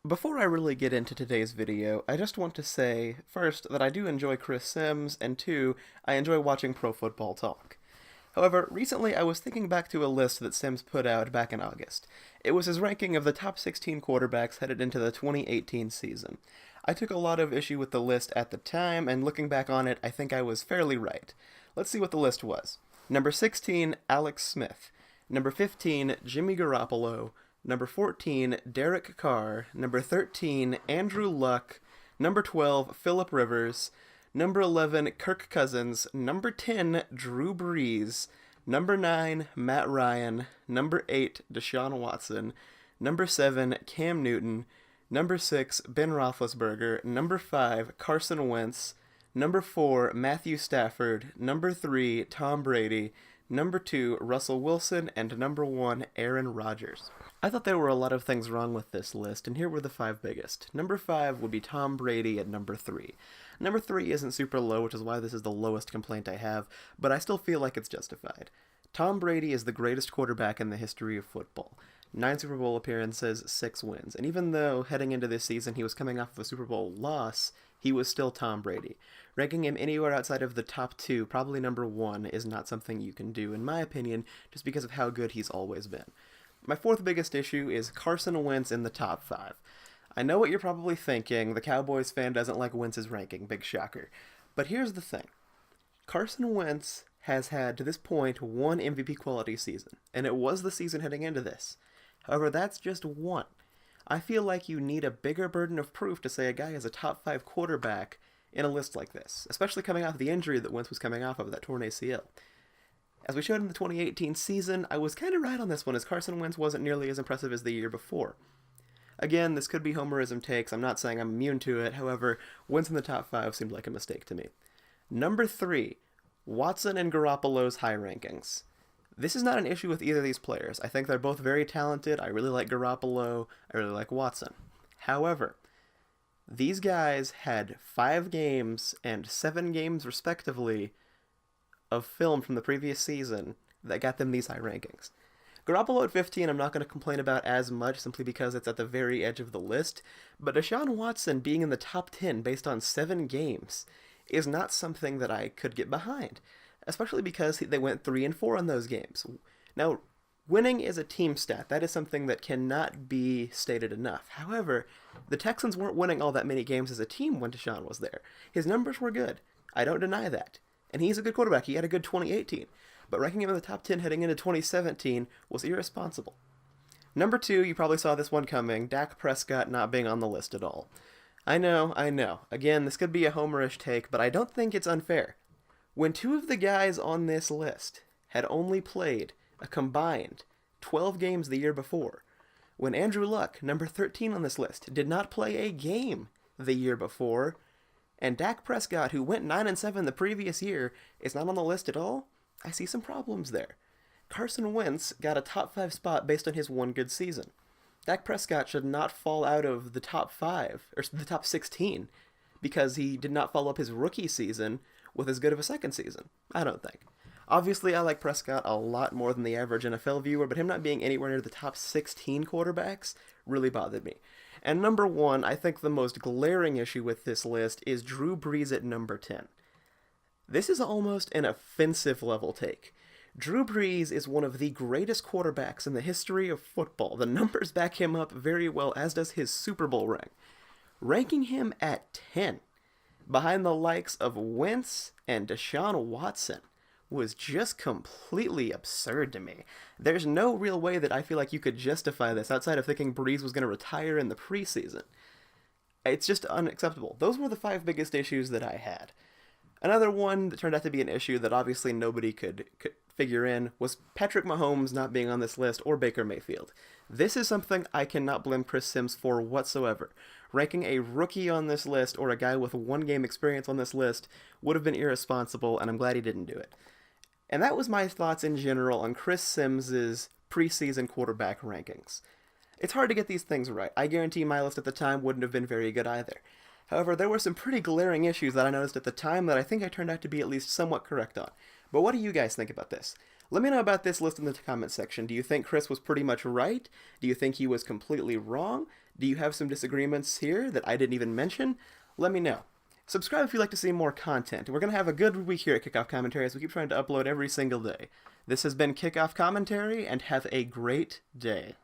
Before I really get into today's video, I just want to say, first, that I do enjoy Chris Sims, and two, I enjoy watching Pro Football Talk. However, recently I was thinking back to a list that Sims put out back in August. It was his ranking of the top 16 quarterbacks headed into the 2018 season. I took a lot of issue with the list at the time, and looking back on it, I think I was fairly right. Let's see what the list was. Number 16, Alex Smith. Number 15, Jimmy Garoppolo. Number 14, Derek Carr. Number 13, Andrew Luck. Number 12, Philip Rivers. Number 11, Kirk Cousins. Number 10, Drew Brees. Number 9, Matt Ryan. Number 8, Deshaun Watson. Number 7, Cam Newton. Number 6, Ben Roethlisberger. Number 5, Carson Wentz. Number 4, Matthew Stafford. Number 3, Tom Brady. Number 2, Russell Wilson. And number 1, Aaron Rodgers. I thought there were a lot of things wrong with this list, and here were the 5 biggest. Number 5 would be Tom Brady at number 3. Number 3 isn't super low, which is why this is the lowest complaint I have, but I still feel like it's justified. Tom Brady is the greatest quarterback in the history of football. 9 Super Bowl appearances, 6 wins. And even though heading into this season he was coming off of a Super Bowl loss, he was still Tom Brady. Ranking him anywhere outside of the top 2, probably number 1, is not something you can do, in my opinion, just because of how good he's always been. My 4th biggest issue is Carson Wentz in the top 5. I know what you're probably thinking, the Cowboys fan doesn't like Wentz's ranking, big shocker. But here's the thing. Carson Wentz has had, to this point, one MVP quality season, and it was the season heading into this. However, that's just one. I feel like you need a bigger burden of proof to say a guy is a top 5 quarterback in a list like this, especially coming off the injury that Wentz was coming off of, that torn ACL. As we showed in the 2018 season, I was kind of right on this one, as Carson Wentz wasn't nearly as impressive as the year before. Again, this could be homerism takes, I'm not saying I'm immune to it, however, Wentz in the top 5 seemed like a mistake to me. Number 3, Watson and Garoppolo's high rankings. This is not an issue with either of these players. I think they're both very talented, I really like Garoppolo, I really like Watson. However, these guys had 5 games and 7 games respectively of film from the previous season that got them these high rankings. Garoppolo at 15 I'm not going to complain about as much simply because it's at the very edge of the list, but Deshaun Watson being in the top 10 based on 7 games is not something that I could get behind, especially because they went 3-4 on those games. Now, winning is a team stat. That is something that cannot be stated enough. However, the Texans weren't winning all that many games as a team when Deshaun was there. His numbers were good. I don't deny that. And he's a good quarterback. He had a good 2018. But ranking him in the top 10 heading into 2017 was irresponsible. Number 2, you probably saw this one coming, Dak Prescott not being on the list at all. I know. Again, this could be a homerish take, but I don't think it's unfair. When 2 of the guys on this list had only played a combined 12 games the year before, when Andrew Luck, number 13 on this list, did not play a game the year before, and Dak Prescott, who went 9-7 the previous year, is not on the list at all, I see some problems there. Carson Wentz got a top 5 spot based on his one good season. Dak Prescott should not fall out of the top 5, or the top 16, because he did not follow up his rookie season with as good of a second season. I don't think. Obviously, I like Prescott a lot more than the average NFL viewer, but him not being anywhere near the top 16 quarterbacks really bothered me. And number 1, I think the most glaring issue with this list is Drew Brees at number 10. This is almost an offensive level take. Drew Brees is one of the greatest quarterbacks in the history of football. The numbers back him up very well, as does his Super Bowl ring. Ranking him at 10, behind the likes of Wentz and Deshaun Watson, was just completely absurd to me. There's no real way that I feel like you could justify this outside of thinking Brees was going to retire in the preseason. It's just unacceptable. Those were the 5 biggest issues that I had. Another one that turned out to be an issue that obviously nobody could figure in was Patrick Mahomes not being on this list, or Baker Mayfield. This is something I cannot blame Chris Sims for whatsoever. Ranking a rookie on this list or a guy with 1 game experience on this list would have been irresponsible, and I'm glad he didn't do it. And that was my thoughts in general on Chris Sims's preseason quarterback rankings. It's hard to get these things right. I guarantee my list at the time wouldn't have been very good either. However, there were some pretty glaring issues that I noticed at the time that I think I turned out to be at least somewhat correct on. But what do you guys think about this? Let me know about this list in the comment section. Do you think Chris was pretty much right? Do you think he was completely wrong? Do you have some disagreements here that I didn't even mention? Let me know. Subscribe if you'd like to see more content. We're going to have a good week here at Kickoff Commentary as we keep trying to upload every single day. This has been Kickoff Commentary, and have a great day.